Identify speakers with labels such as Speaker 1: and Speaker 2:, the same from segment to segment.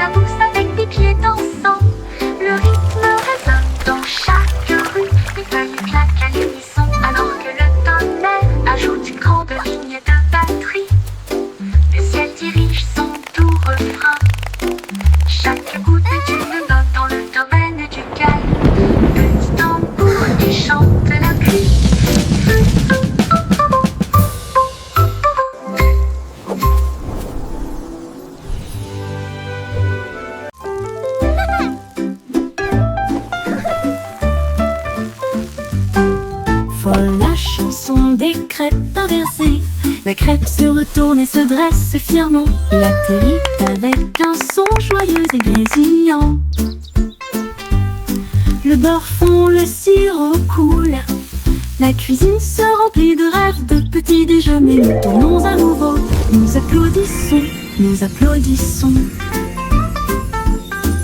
Speaker 1: éclabousse avec des pieds dansants. Le rythme résonne dans chaque rue. Les feuilles claquent à l'unisson alors que le tonnerre ajoute une grande ligne de batterie. Le ciel dirige son doux refrain. Chaque goutte est une note dans le domaine du calme. Petit tambour qui chante le cri.
Speaker 2: Folle la chanson des crêpes inversées. La crêpe se retourne et se dresse fièrement. Il atterrit avec un son joyeux et grésillant. Le beurre fond, le sirop coule. La cuisine se remplit de rêves, de petits déjeuners. Nous tournons à nouveau, nous applaudissons, nous applaudissons.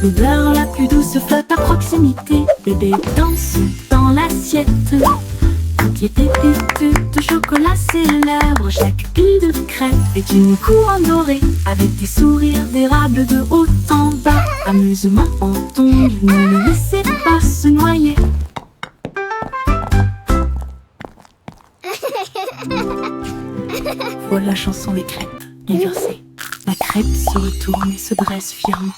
Speaker 2: L'odeur la plus douce flotte à proximité. Bébé danse dans l'assiette. Toutes les pépites de chocolat célèbrent. Chaque pile de crêpes est une couronne dorée, avec des sourires d'érable de haut en bas. Amusement en tombe, ne le laissez pas se noyer. Voilà la chanson des crêpes inversées. La crêpe se retourne et se dresse fièrement.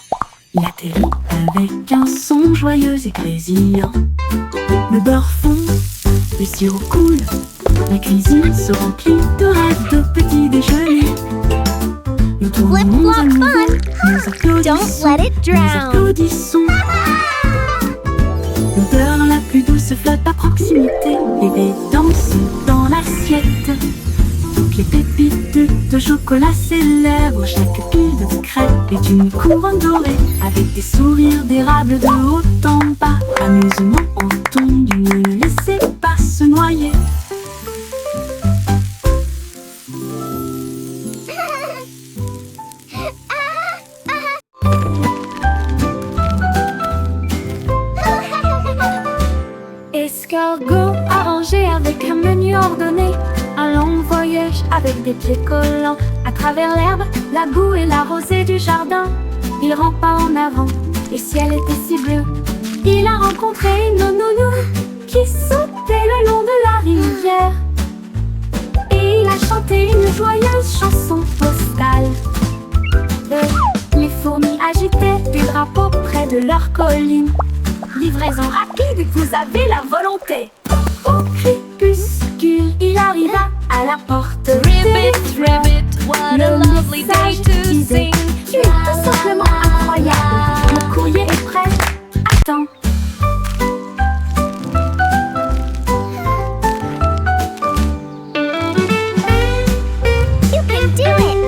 Speaker 2: Il atterrit avec un son joyeux et grésillant. Le beurre fond, le sirop coule. La cuisine se remplit de rêves, de petits déjeuners. Nous tournons à nouveau, nous applaudissons, nous applaudissons. L'odeur la plus douce flotte à proximité. Bébé danse dans l'assiette. Toutes les pépites de chocolat célèbrent. Chaque pile de crêpes est une couronne dorée, avec des sourires d'érable de haut en bas. Amusement en tombe, ne le laissez pas se noyer. Escargot arrangé avec un menu ordonné. Un long voyage avec des pieds collants. À travers l'herbe, la boue et la rosée du jardin. Il rampa en avant, le ciel était si bleu. Il a rencontré une nounou qui sautait le long de la rivière. Et il a chanté une joyeuse chanson postale. Les fourmis agitaient des drapeaux près de leur colline. Livraison rapide, vous avez la volonté. Au crépuscule, il arriva à la porte.
Speaker 3: Ribbit, ribbit, what a lovely day to sing.
Speaker 2: Tu es tout simplement incroyable. Le courrier est prêt. Attends.
Speaker 1: You can do it!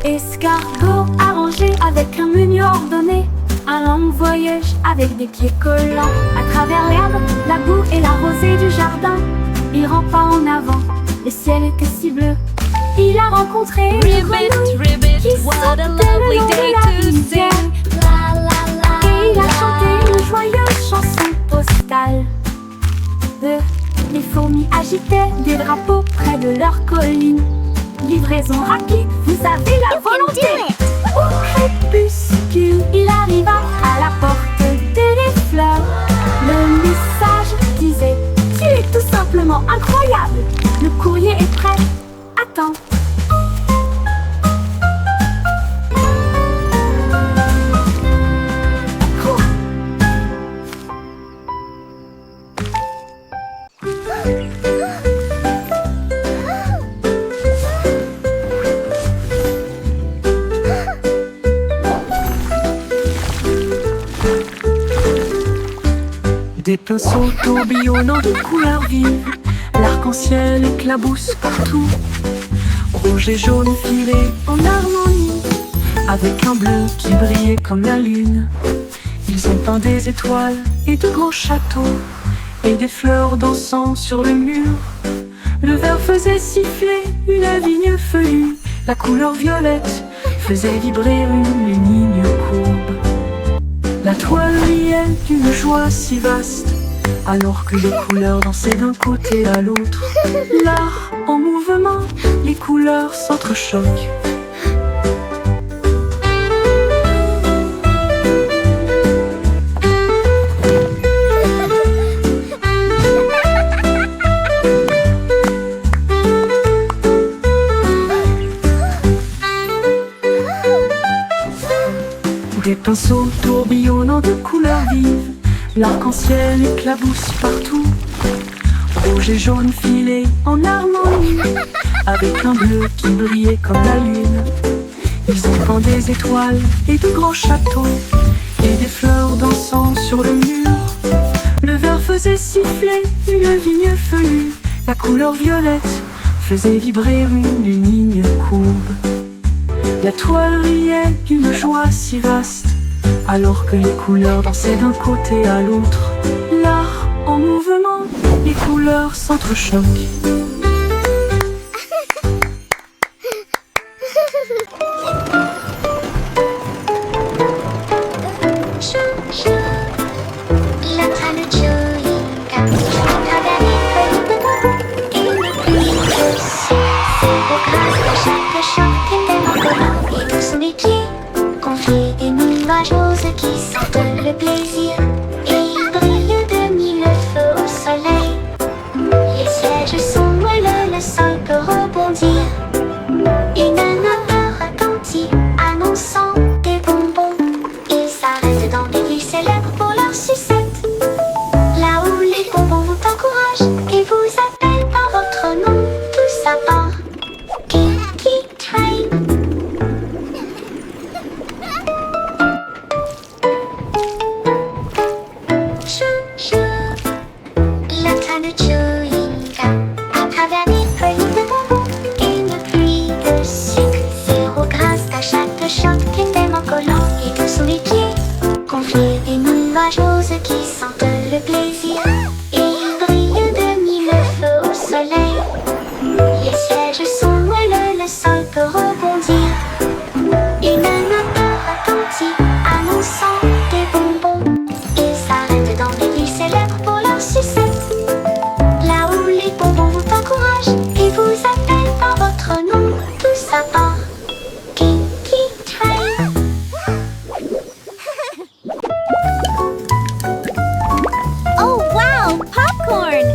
Speaker 2: Escargot arrangé avec un menu ordonné. Un long voyage avec des pieds collants. À travers l'herbe, la boue et la rosée du jardin. Il rampa en avant, le ciel était si bleu. Il a rencontré une
Speaker 3: Ribbit,
Speaker 2: grenouille
Speaker 3: ribbit,
Speaker 2: qui
Speaker 3: what
Speaker 2: sautait
Speaker 3: a
Speaker 2: le
Speaker 3: lovely
Speaker 2: long de
Speaker 3: day
Speaker 2: la
Speaker 3: to
Speaker 2: rivière.
Speaker 3: sing. La la la.
Speaker 2: Et il a chanté une joyeuse chanson postale. Les fourmis agitaient des drapeaux près de leur colline. Livraison rapide, vous avez la volonté. Au crépuscule, il arriva à la porte des fleurs. Le message disait: tu es tout simplement incroyable. Le courrier est prêt. Attends.
Speaker 4: Des pinceaux tourbillonnant de couleurs vives. L'arc-en-ciel éclabousse partout. Rouge et jaune filés en harmonie, avec un bleu qui brillait comme la lune. Ils ont peint des étoiles et de grands châteaux, et des fleurs dansant sur le mur. Le verre faisait siffler une vigne feuillue. La couleur violette faisait vibrer une ligne courbe. La toile riait d'une joie si vaste, alors que les couleurs dansaient d'un côté à l'autre. L'art en mouvement, les couleurs s'entrechoquent. Des pinceaux tourbillonnant de couleurs vives, l'arc-en-ciel éclabousse partout. Rouge et jaune filés en harmonie, avec un bleu qui brillait comme la lune. Ils ont peint des étoiles et de grands châteaux, et des fleurs dansant sur le mur. Le vert faisait siffler une vigne feuillue, la couleur violette faisait vibrer une ligne courbe. La toile riait d'une joie si vaste, alors que les couleurs dansaient d'un côté à l'autre. L'art en mouvement, les couleurs s'entrechoquent.
Speaker 1: Des nuages roses qui sentent le plaisir, et il brille de mille feux au soleil. Les sièges sont moelleux, le sol peut rebondir. Une odeur retentit, annonçant des bonbons. Ils s'arrêtent dans des villes célèbres pour leur sucette, là où les bonbons vous encouragent et vous appellent par votre nom. Tout ça part Kinky Train. Des nuages roses qui sentent le plaisir, et il brille de mille feux au soleil. Les sièges sont moelleux, le sol peut rebondir. Une odeur retentit, annonçant des bonbons. Ils s'arrêtent dans des villes célèbres pour leur sucette, là où les bonbons vous encouragent et vous appellent par votre nom. Tout ça part Kinky Train.
Speaker 3: Oh wow, popcorn!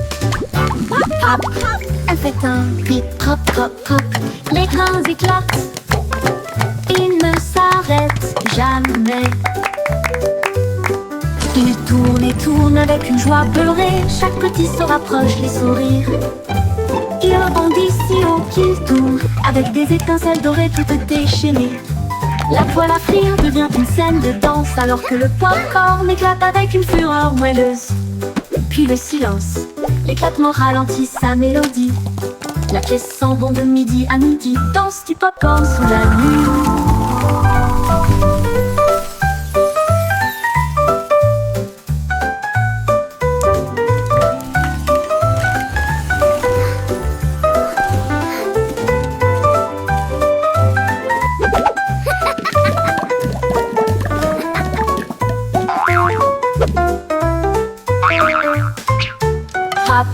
Speaker 2: Hop, hop, elle fait un pip, pop, pop, pop. L'écran éclate, il ne s'arrête jamais. Il tourne et tourne avec une joie beurrée. Chaque petit se rapproche, les sourires. Il rebondit si haut qu'il tourne, avec des étincelles dorées toutes déchaînées. La poêle à frire devient une scène de danse, alors que le popcorn éclate avec une fureur moelleuse. Puis le silence, l'éclatement ralentit sa mélodie. La pièce sent bon de midi à midi, danse du popcorn sous la lune. Hop,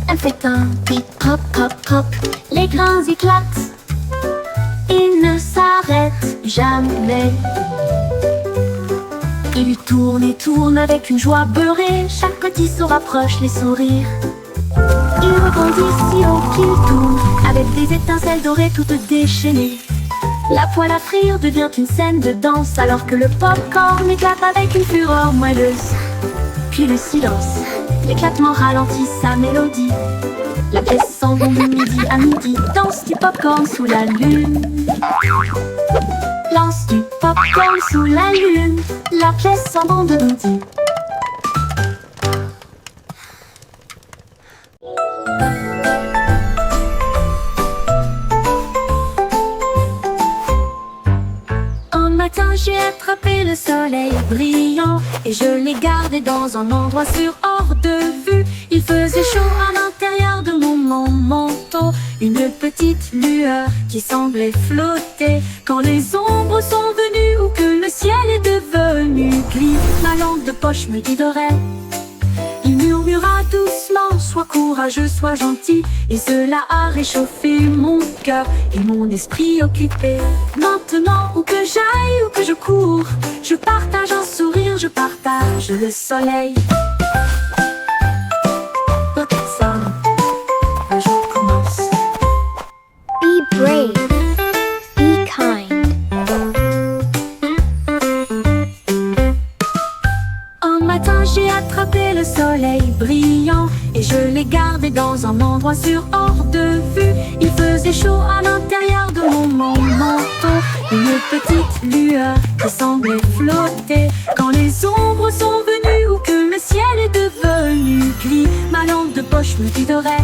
Speaker 2: elle fait un pip, pop, pop, pop. Les grains éclatent, il ne s'arrête jamais. Il tourne et tourne avec une joie beurrée. Chaque petit se rapproche, les sourires. Il rebondit si haut qu'il tourne, avec des étincelles dorées toutes déchaînées. La poêle à frire devient une scène de danse, alors que le popcorn éclate avec une fureur moelleuse. Puis le silence, l'éclatement ralentit sa mélodie. La pièce sent bon de midi à midi, danse du popcorn sous la lune. Lance du popcorn sous la lune, la pièce sent bon de midi. Un matin j'ai attrapé le soleil brillant et je l'ai gardé dans un endroit sûr hors de vue. Il faisait chaud à l'intérieur de mon manteau, une petite lueur qui semblait flotter. Quand les ombres sont venues ou que le ciel est devenu gris, ma lampe de poche me guiderait.
Speaker 4: Il murmura doucement, sois courageux, sois gentil. Et cela a réchauffé mon cœur et mon esprit occupé. Maintenant, où que j'aille, où que je cours, je partage un sourire, je partage le soleil. Peterson, le jour commence.
Speaker 5: Be brave. Be kind.
Speaker 4: Un matin, j'ai attrapé le soleil brillant et je l'ai gardé dans un endroit sûr hors de vue. Il faisait chaud à l'intérieur de mon manteau, une petite lueur qui semblait flotter. Quand les ombres sont venues ou que le ciel est devenu gris, ma lampe de poche me guiderait.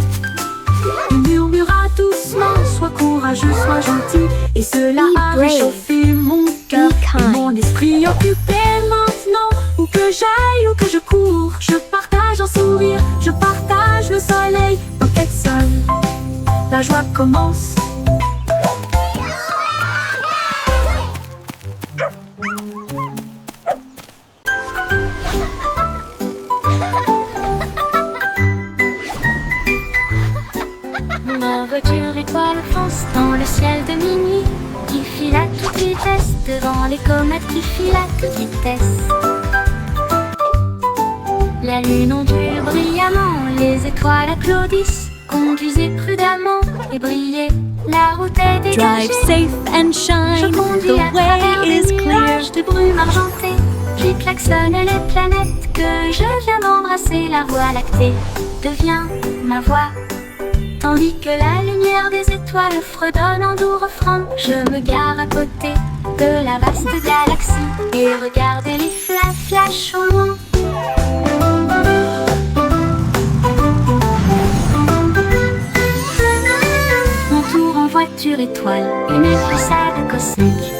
Speaker 4: Il murmura doucement, sois courageux, sois gentil. Et cela
Speaker 5: Be
Speaker 4: a
Speaker 5: brave.
Speaker 4: réchauffé mon cœur
Speaker 5: Be
Speaker 4: et
Speaker 5: kind.
Speaker 4: mon esprit occupé. Maintenant, où que j'aille, où que je cours, je partage un sourire, je partage le soleil. Peterson, la joie commence.
Speaker 2: Ma voiture étoile fonce dans le ciel de minuit, qui file à toute vitesse devant les comètes qui filent à toute vitesse. La lune ondule brillamment, les étoiles applaudissent. Conduisez prudemment et brillez, la route est dégagée.
Speaker 3: Drive safe and
Speaker 2: Je
Speaker 3: shine,
Speaker 2: conduis à
Speaker 3: the
Speaker 2: travers
Speaker 3: way
Speaker 2: des
Speaker 3: is clear.
Speaker 2: nuages de brume argentée, qui klaxonne les planètes que je viens d'embrasser. La voie lactée devient ma voix, tandis que la lumière des étoiles fredonne en doux refrain. Je me gare à côté de la vaste galaxie et regarde les flashs au loin. Mon tour en voiture étoile, une glissade cosmique.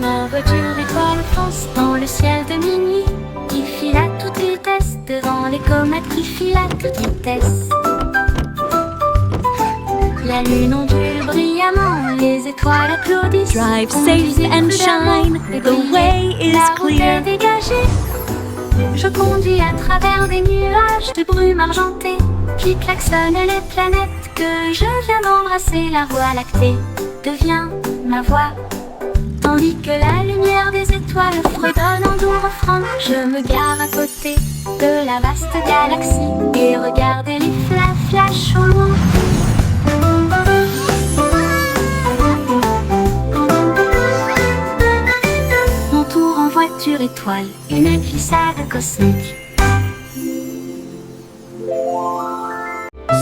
Speaker 2: Ma voiture étoile fonce dans le ciel de minuit, qui file à toute vitesse devant les comètes qui filent à toute vitesse. La lune ondule brillamment, les étoiles applaudissent.
Speaker 3: Drive
Speaker 2: Conduisez
Speaker 3: safe and
Speaker 2: prudemment
Speaker 3: shine,
Speaker 2: et
Speaker 3: the
Speaker 2: brillez,
Speaker 3: way is
Speaker 2: la route
Speaker 3: clear.
Speaker 2: est dégagée. Je conduis à travers des nuages de brume argentée, qui klaxonnent les planètes que je viens d'embrasser. La voie lactée devient ma voix, tandis que la lumière des étoiles fredonne en doux refrain. Je me gare à côté de la vaste galaxie et regarde les flashs au loin. Mon tour en voiture étoile, une glissade cosmique.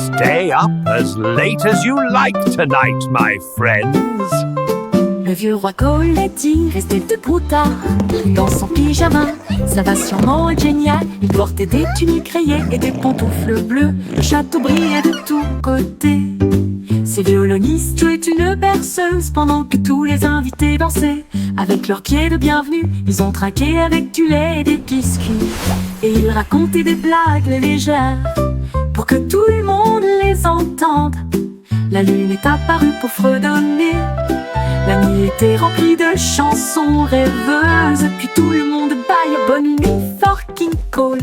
Speaker 6: Stay up as late as you like tonight, my friends.
Speaker 4: Le vieux roi Coletti restait debout tard, dans son pyjama. Ça va sûrement être génial. Il portait des tuniques rayées et des pantoufles bleues. Le château brillait de tous côtés. Ses violonistes jouaient une berceuse pendant que tous les invités dansaient. Avec leurs pieds de bienvenue, ils ont trinqué avec du lait et des biscuits. Et ils racontaient des blagues légères pour que tout le monde les entende. La lune est apparue pour fredonner. La nuit était remplie de chansons rêveuses. Puis tout le monde baille bonne nuit, fucking call.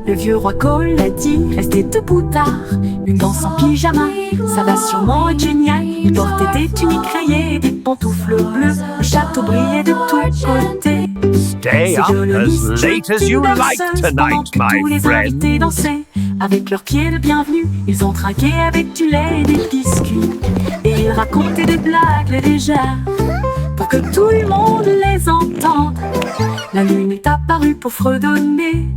Speaker 4: Le vieux roi Coletti restait debout tard, une danse en pyjama. Ça va sûrement être génial. Il portait des tuniques rayées et des pantoufles bleues. Le château brillait de tous côtés.
Speaker 6: Stay up as late as you like tonight,
Speaker 4: Tous
Speaker 6: my
Speaker 4: les invités
Speaker 6: friends.
Speaker 4: dansaient avec leurs pieds de bienvenue. Ils ont trinqué avec du lait et des biscuits. Et ils racontaient des blagues légères pour que tout le monde les entende. La lune est apparue pour fredonner.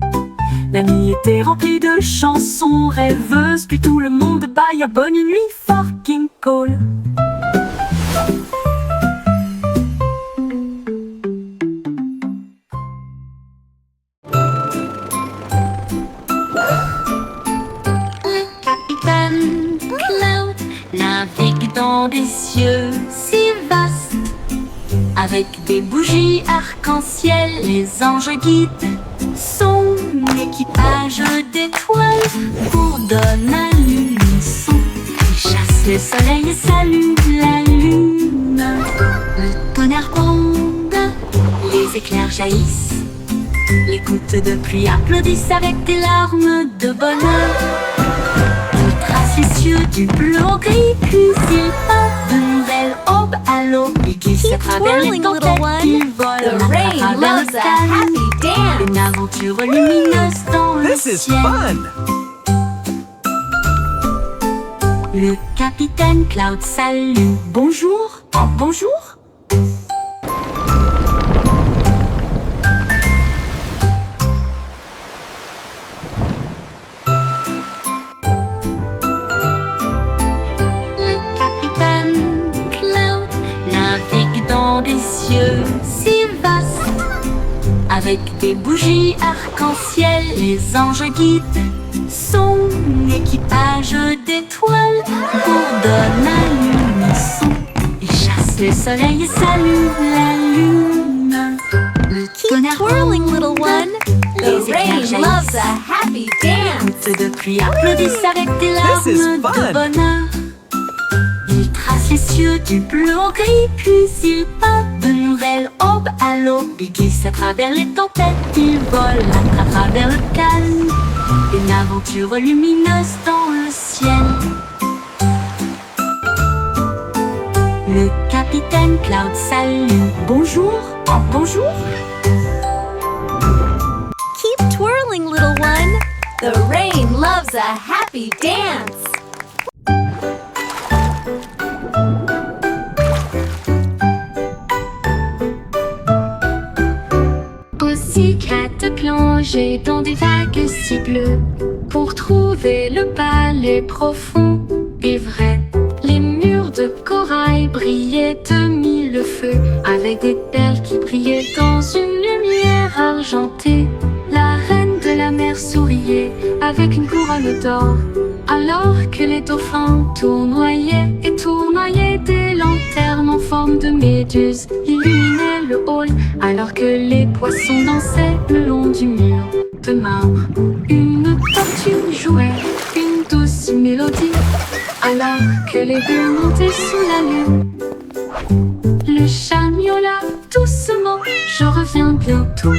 Speaker 4: La nuit était remplie de chansons rêveuses. Puis tout le monde baille bonne nuit, fucking call.
Speaker 2: Capitaine Cloud navigue dans des cieux si vastes,
Speaker 1: Avec des bougies arc-en-ciel, les anges guident son équipage d'étoiles bourdonne à l'unisson. Il chasse le soleil et salue la lune. Le tonnerre gronde, les éclairs jaillissent. Les gouttes de pluie applaudissent avec des larmes de bonheur. Il trace les cieux du bleu au gris, puis il part de nouvelles aubes à l'aube. Il glisse à travers les
Speaker 3: twirling, little
Speaker 1: tempêtes,
Speaker 3: one.
Speaker 1: il vole
Speaker 3: The
Speaker 1: à
Speaker 3: rain
Speaker 1: travers
Speaker 3: loves
Speaker 1: le
Speaker 3: a
Speaker 1: calme.
Speaker 3: happy dance.
Speaker 1: Une aventure lumineuse dans le
Speaker 6: This is
Speaker 1: ciel.
Speaker 6: fun!
Speaker 1: Le capitaine Cloud salue. Bonjour, oh, bonjour. Le capitaine Cloud navigue dans des cieux si vastes. Avec des bougies arc-en-ciel, les anges guident son équipage d'étoiles bourdonne à l'unisson. Il chasse le soleil et salue la lune. Le tonnerre
Speaker 3: Twirling, little one. The
Speaker 1: les éclairs
Speaker 3: rain
Speaker 1: jaillissent.
Speaker 3: loves a happy dance.
Speaker 1: Gouttes de pluie applaudissent avec des
Speaker 6: This is
Speaker 1: larmes
Speaker 6: fun.
Speaker 1: de bonheur. Il trace les cieux du bleu au gris, puis il part de nouvelles aubes à l'aube. Il glisse à travers les tempêtes, il vole à travers le calme. Une aventure lumineuse dans le ciel. Le capitaine Cloud salue. Bonjour, oh, bonjour.
Speaker 3: Keep twirling, little one. The rain loves a happy dance.
Speaker 2: Pussycat plongeait dans des vagues si bleues pour trouver le palais profond et vrai. Les murs de corail brillaient de mille feux avec des perles qui brillaient dans une lumière argentée. La reine de la mer souriait avec une couronne d'or alors que les dauphins tournoyaient et tournoyaient. Des lanternes en forme de méduse illuminaient le hall alors que les poissons dansaient le long du mur de marbre. Une tortue jouait une douce mélodie alors que les bulles montaient sous la lune. Le chat miaula doucement, je reviens bientôt.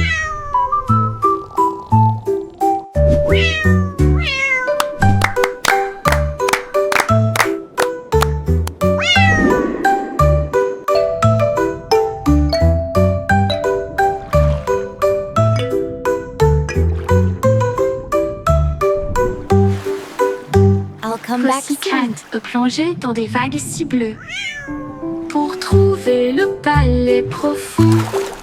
Speaker 3: I'll come back soon.
Speaker 2: Pussycat plongeait dans des vagues si bleues pour trouver le palais profond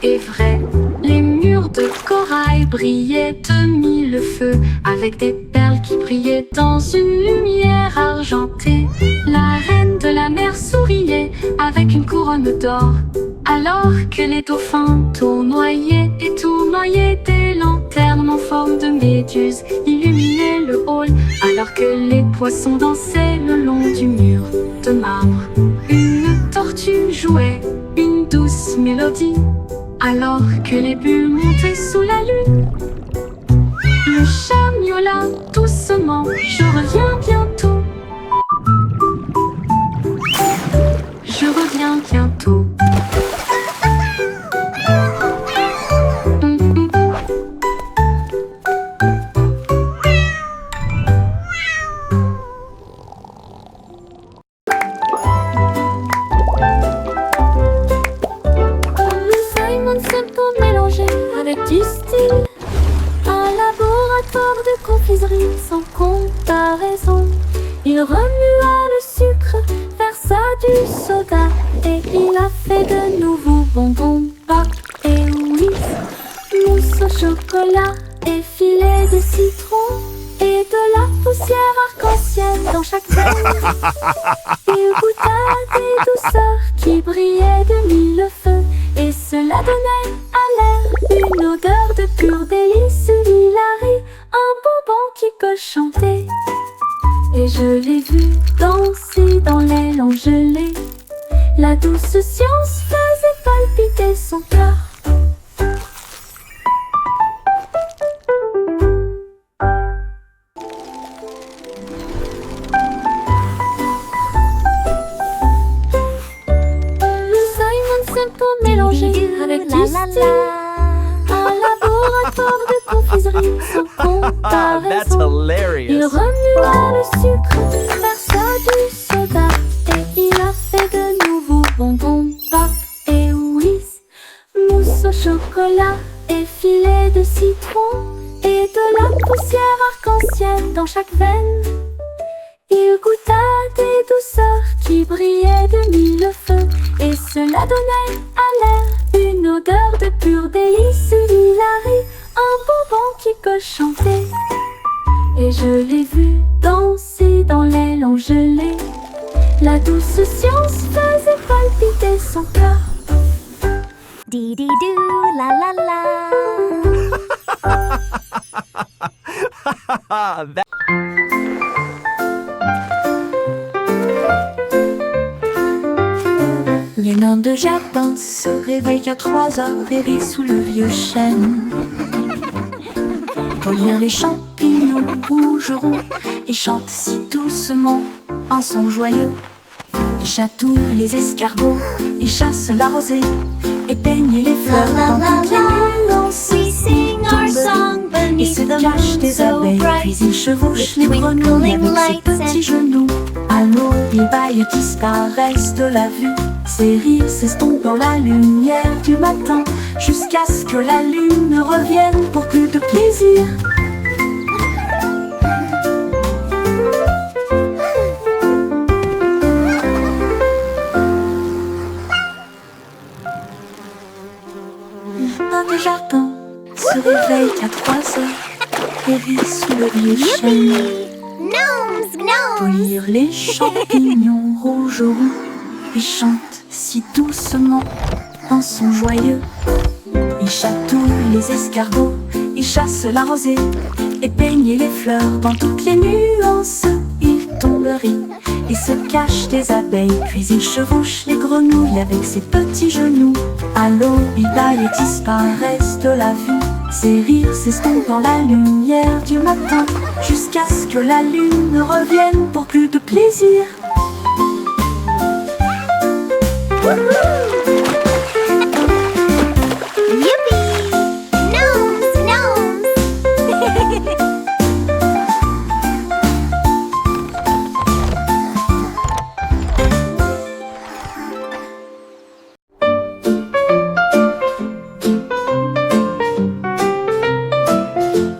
Speaker 2: et vrai. Les murs de corail brillaient de mille feux avec des perles qui brillaient dans une lumière argentée. La reine de la mer souriait avec une couronne d'or alors que les dauphins tournoyaient et tournoyaient. Des lanternes en forme de méduse illuminaient le hall alors que les poissons dansaient le long du mur de marbre. Une tortue jouait une douce mélodie alors que les bulles montaient sous la lune. Le chat miaula doucement, je reviens bientôt. Je reviens bientôt. Le Simon Simple mélangé avec du style. Un laboratoire de confiserie sans comparaison. Il remua le sucre, versa du soda et il a fait de nouveaux bonbons, pop et whisk, mousse au chocolat et filet de citron et de la poussière arc-en-ciel dans chaque verre. Il goûta des douceurs qui brillaient de mille feux et cela donnait à l'air une odeur de pur délice. Il arrive un bonbon qui peut chanter. Et je l'ai vu danser dans l'aile gelée. La douce science faisait palpiter sans comparaison.
Speaker 6: That's
Speaker 2: Il
Speaker 6: hilarious.
Speaker 2: remua le sucre, versa du soda et il a fait de nouveaux bonbons, pop et whiz, mousse au chocolat et filet de citron et de la poussière arc-en-ciel dans chaque veine. Il goûta des douceurs qui brillaient de mille feux et cela donnait à l'air une odeur de pur délice. Il arrive un bonbon qui peut chanter et je l'ai vu danser dans les longs gelés. La douce science faisait palpiter son cœur.
Speaker 3: Dee dee doo, la la la.
Speaker 6: That-
Speaker 2: Les nains de Japon se réveillent à 3 heures et rient sous le vieux chêne. Collier les champignons rougeront et chantent si doucement un son joyeux. Ils chatouillent les escargots, ils chassent la rosée et peignent les fleurs dans toutes les nuances.
Speaker 3: We sing our song
Speaker 2: Ils
Speaker 3: beneath
Speaker 2: se
Speaker 3: the
Speaker 2: cachent
Speaker 3: moon
Speaker 2: des
Speaker 3: so
Speaker 2: abeilles,
Speaker 3: bright.
Speaker 2: puis ils chevauchent les
Speaker 3: With
Speaker 2: grenouilles
Speaker 3: twinkling
Speaker 2: avec ses
Speaker 3: lights
Speaker 2: petits
Speaker 3: and-
Speaker 2: genoux. À l'eau, ils baillent et disparaissent de la vue. Ces rires s'estompent dans la lumière du matin, jusqu'à ce que la lune revienne pour plus de plaisir. Un des jardins se réveille à 3 heures et vit sous le vieux chêne.
Speaker 3: Gnomes, gnomes.
Speaker 2: Cueillir les champignons rougeront et chantent si doucement un son joyeux. Ils chatouillent les escargots, ils chassent la rosée et peignent les fleurs dans toutes les nuances. Ils tomberient et se cachent des abeilles, puis ils chevauchent les grenouilles avec ses petits genoux. À l'eau, ils baillent et disparaissent de la vue. Ces rires s'estompent dans la lumière du matin, jusqu'à ce que la lune revienne pour plus de plaisir.
Speaker 3: Yippee! Gnomes, gnomes.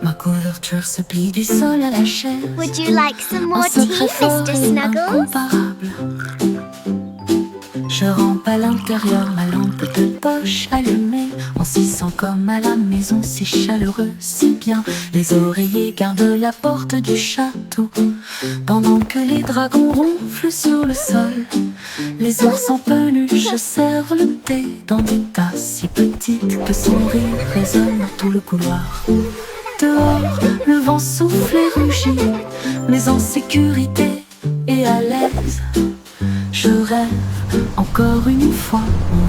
Speaker 2: Ma couverture se plie du sol à la chaise.
Speaker 3: Would you like some more
Speaker 2: Un
Speaker 3: tea,
Speaker 2: secret fort
Speaker 3: Mr.
Speaker 2: et
Speaker 3: Snuggles?
Speaker 2: incomparable. Je rampe à l'intérieur, ma lampe de poche allumée. On s'y sent comme à la maison, si chaleureux, si bien. Les oreillers gardent la porte du château, pendant que les dragons ronflent sur le sol. Les ours en peluche servent le thé dans des tasses si petites que son rire résonne dans tout le couloir. Dehors, le vent souffle et rugit, mais en sécurité et à l'aise. Je rêve encore une fois,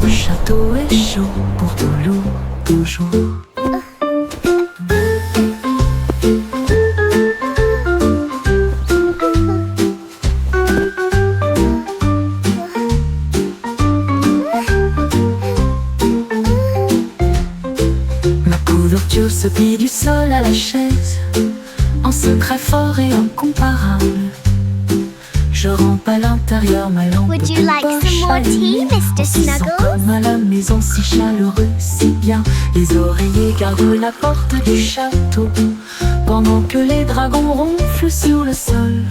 Speaker 2: mon château est chaud pour toujours. Ma couverture se plie du sol à la chaise, en secret fort et incomparable. Je rampe à l'intérieur, ma lampe
Speaker 3: Would you
Speaker 2: de
Speaker 3: like some
Speaker 2: poche
Speaker 3: more tea,
Speaker 2: allumée.
Speaker 3: Mr.
Speaker 2: On s'y sent
Speaker 3: Snuggles?
Speaker 2: comme à la maison, si chaleureux, si bien. Les oreillers gardent la porte du château, pendant que les dragons ronflent sur le sol.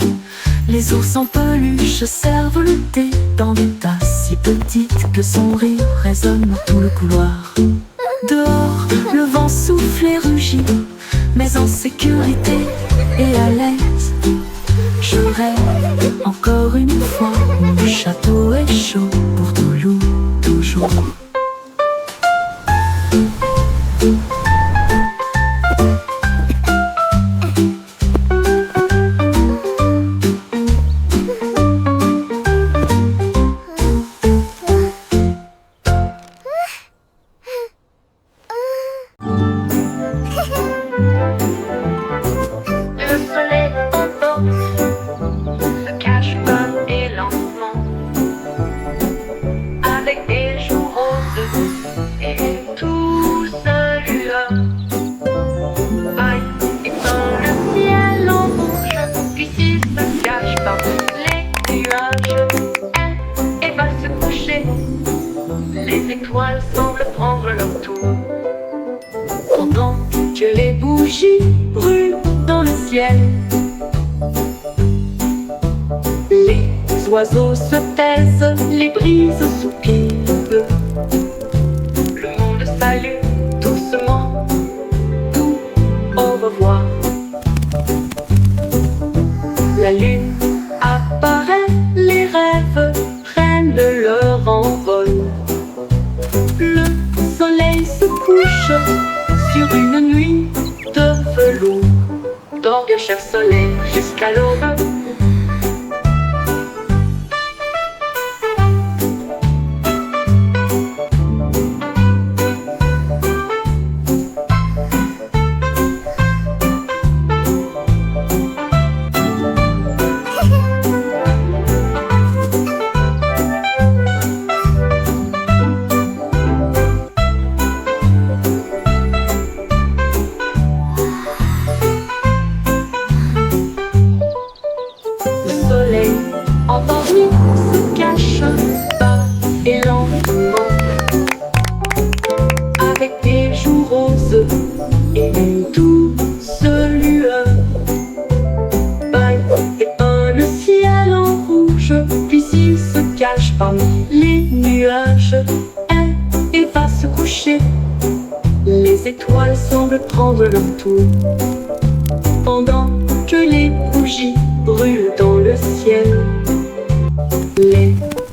Speaker 2: Les ours en peluche servent le thé dans des tasses si petites que son rire résonne dans tout le couloir. Dehors, le vent souffle et rugit, mais en sécurité et à l'aise. Je rêve encore une fois, mon château est chaud pour toujours. Le soleil endort,
Speaker 4: étoiles semblent prendre leur tour. Pendant que les bougies brûlent dans le ciel, les oiseaux se taisent, les brises soupirent. Le monde salue doucement, tout au revoir. La lune apparaît, les rêves prennent leur envol. Le soleil se couche sur une nuit de velours. Dors bien cher soleil jusqu'à l'aube. Endormi se cache bas et lentement, avec des joues roses et une douce lueur. Et un ciel en rouge, puis il se cache parmi les nuages et va se coucher. Les étoiles semblent prendre leur tour, pendant que les bougies brûlent dans le ciel.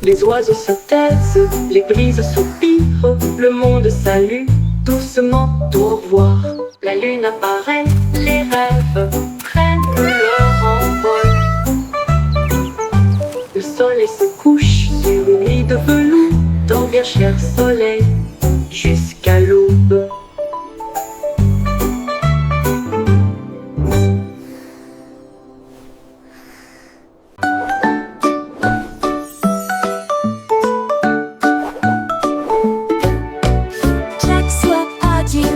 Speaker 4: Les oiseaux se taisent, les brises soupirent. Le monde salue doucement, au revoir. La lune apparaît, les rêves prennent leur envol. Le soleil se couche sur une lit de velours. Dors bien cher soleil jusqu'à l'aube.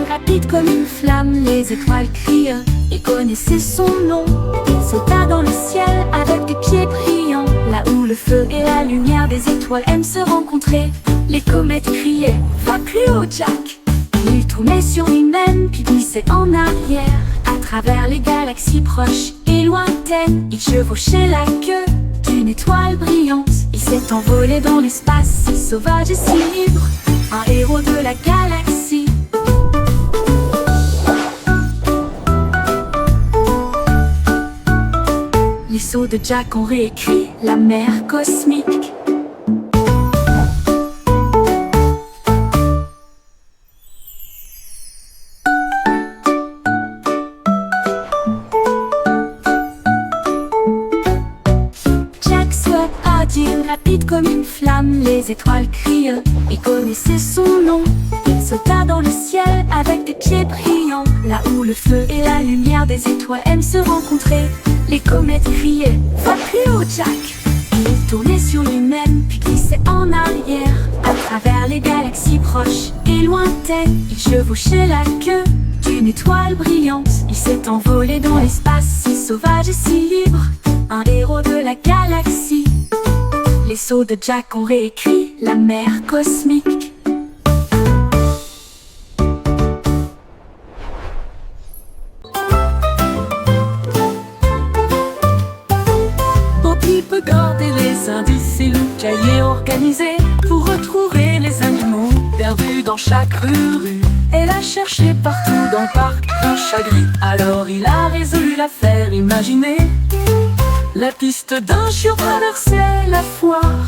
Speaker 2: Rapide comme une flamme, les étoiles crient, il connaissait son nom. Il sauta dans le ciel avec des pieds brillants, là où le feu et la lumière des étoiles aiment se rencontrer. Les comètes criaient, va plus haut Jack. Il tournait sur lui-même, puis glissait en arrière, à travers les galaxies proches et lointaines. Il chevauchait la queue d'une étoile brillante. Il s'est envolé dans l'espace, si sauvage et si libre, un héros de la galaxie. Les sauts de Jack ont réécrit la mer cosmique. Jack soit agile, rapide comme une flamme, les étoiles crient, il connaissait son nom. Il sauta dans le ciel avec des pieds brillants, là où le feu et la lumière des étoiles aiment se rencontrer. Les comètes criaient, va plus haut Jack. Il tournait sur lui-même, puis glissait en arrière, à travers les galaxies proches et lointaines. Il chevauchait la queue d'une étoile brillante. Il s'est envolé dans l'espace, si sauvage et si libre, un héros de la galaxie. Les sauts de Jack ont réécrit la mer cosmique. Peut garder les indices et le cahier organisé pour retrouver les animaux perdus dans chaque rue. Elle a cherché partout dans le parc un chat gris. Alors il a résolu l'affaire, imaginez la piste d'un chiot traversait la foire.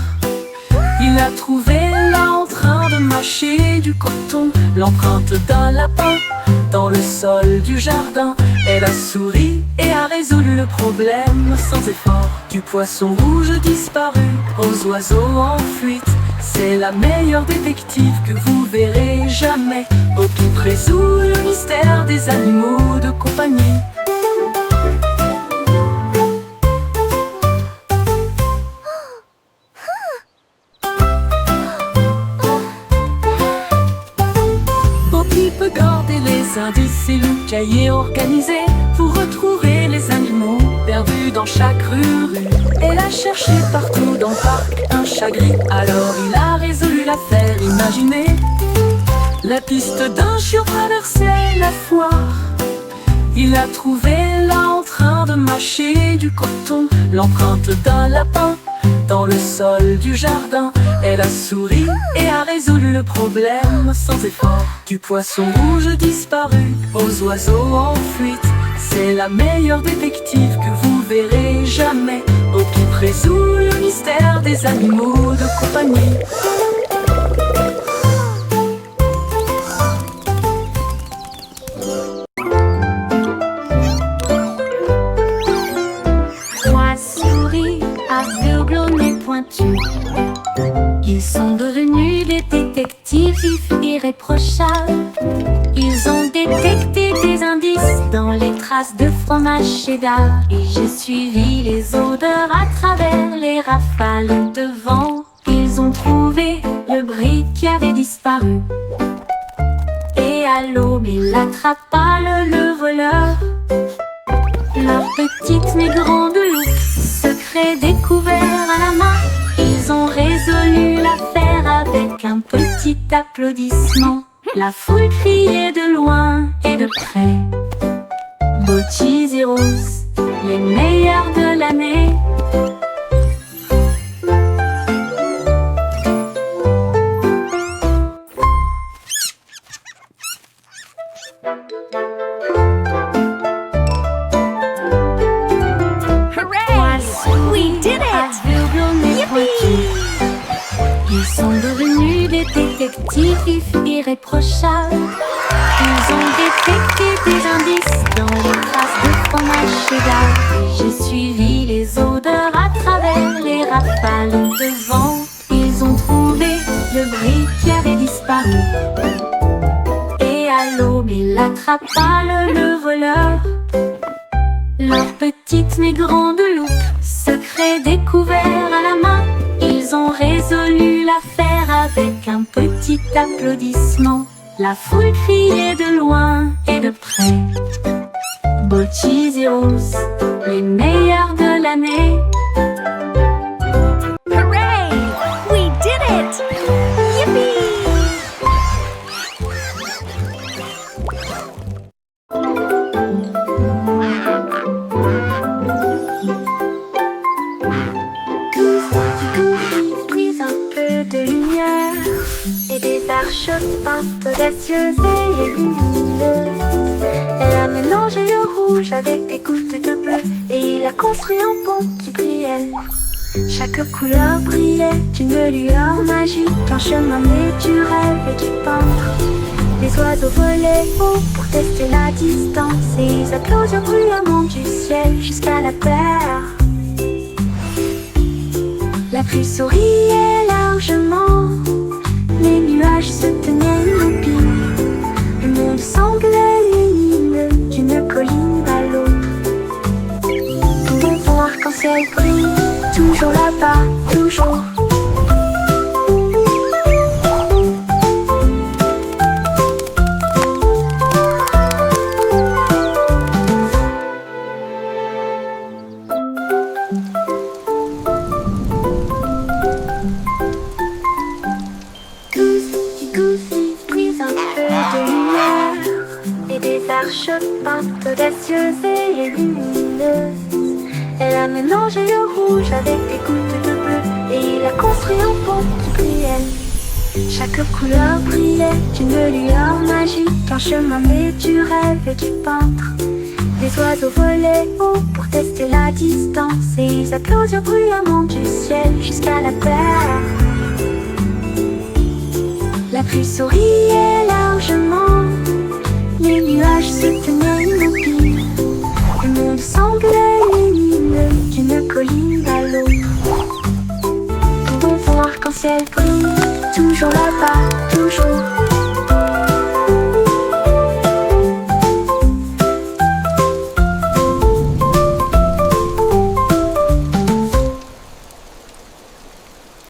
Speaker 2: Il a trouvé là en train de mâcher du coton l'empreinte d'un lapin dans le sol du jardin. Elle a souri et a résolu le problème sans effort. Du poisson rouge disparu aux oiseaux en fuite. C'est la meilleure détective que vous verrez jamais. Au-tout résout le mystère des animaux de compagnie. Peut garder les indices et le cahier organisé pour retrouver les animaux
Speaker 4: perdu dans chaque rue. Elle a cherché partout dans le parc un chat gris. Alors il a résolu l'affaire. Imaginez la piste d'un chiot traversait la foire. Il a trouvé là en train de mâcher du coton l'empreinte d'un lapin dans le sol du jardin. Elle a souri et a résolu le problème sans effort. Du poisson rouge disparu aux oiseaux en fuite. C'est la meilleure détective que vous verrez jamais. Au qui résout le mystère des animaux de compagnie.
Speaker 2: Trois souris aveugles au nez pointu. Ils sont devenus des détectives irréprochables. Ils ont détecté des indices dans les traces de fromage cheddar. Et j'ai suivi les odeurs à travers les rafales de vent. Ils ont trouvé le bris qui avait disparu. Et à l'aube, il attrapa le voleur. Leur petite mais grande loupe, secret découvert à la main. Ils ont résolu l'affaire avec un petit applaudissement. La foule criait de loin et de près. Beau cheese et rose, les meilleurs de l'année.
Speaker 3: We did it!
Speaker 2: Aveugles au nez pointu. Ils sont devenus des détectives irréprochables. Ils ont détecté des indices dans les traces de fromage cheddar. Et j'ai suivi les odeurs à travers les rafales de vent. Ils ont trouvé le bris qui avait disparu. Et à l'aube, il attrapa le voleur. Leur petite mais grande loupe, secret découvert à la main. Ils ont résolu l'affaire avec un petit applaudissement. La foule criait de loin et de près. Beau cheese et rose, les meilleurs de l'année.
Speaker 3: Hooray! We did it! Yippee!
Speaker 2: Prise un peu de lumière et des arches-peintes audacieuses et lumineuses. Elle a mélangé le rouge avec des gouttes de bleu et il a construit un pont qui brillait. Chaque couleur brillait d'une lueur magique, un chemin naturel et du peintre. Les oiseaux volaient haut pour tester la distance et ils applaudirent bruyamment du ciel jusqu'à la terre. La pluie souriait largement, les nuages se tenaient immobiles. Le monde semblait lumineux d'une colline à l'autre. Ton arc-en-ciel brille, toujours là-bas, toujours. Arches-peintes audacieuses et lumineuses. Elle a mélangé le rouge avec des gouttes de bleu et il a construit un pont qui brillait. Chaque couleur brillait d'une lueur magique, un chemin naturel et du peintre. Les oiseaux volaient haut pour tester la distance et ils applaudirent bruyamment du ciel jusqu'à la terre. La pluie souriait largement, les nuages se tenaient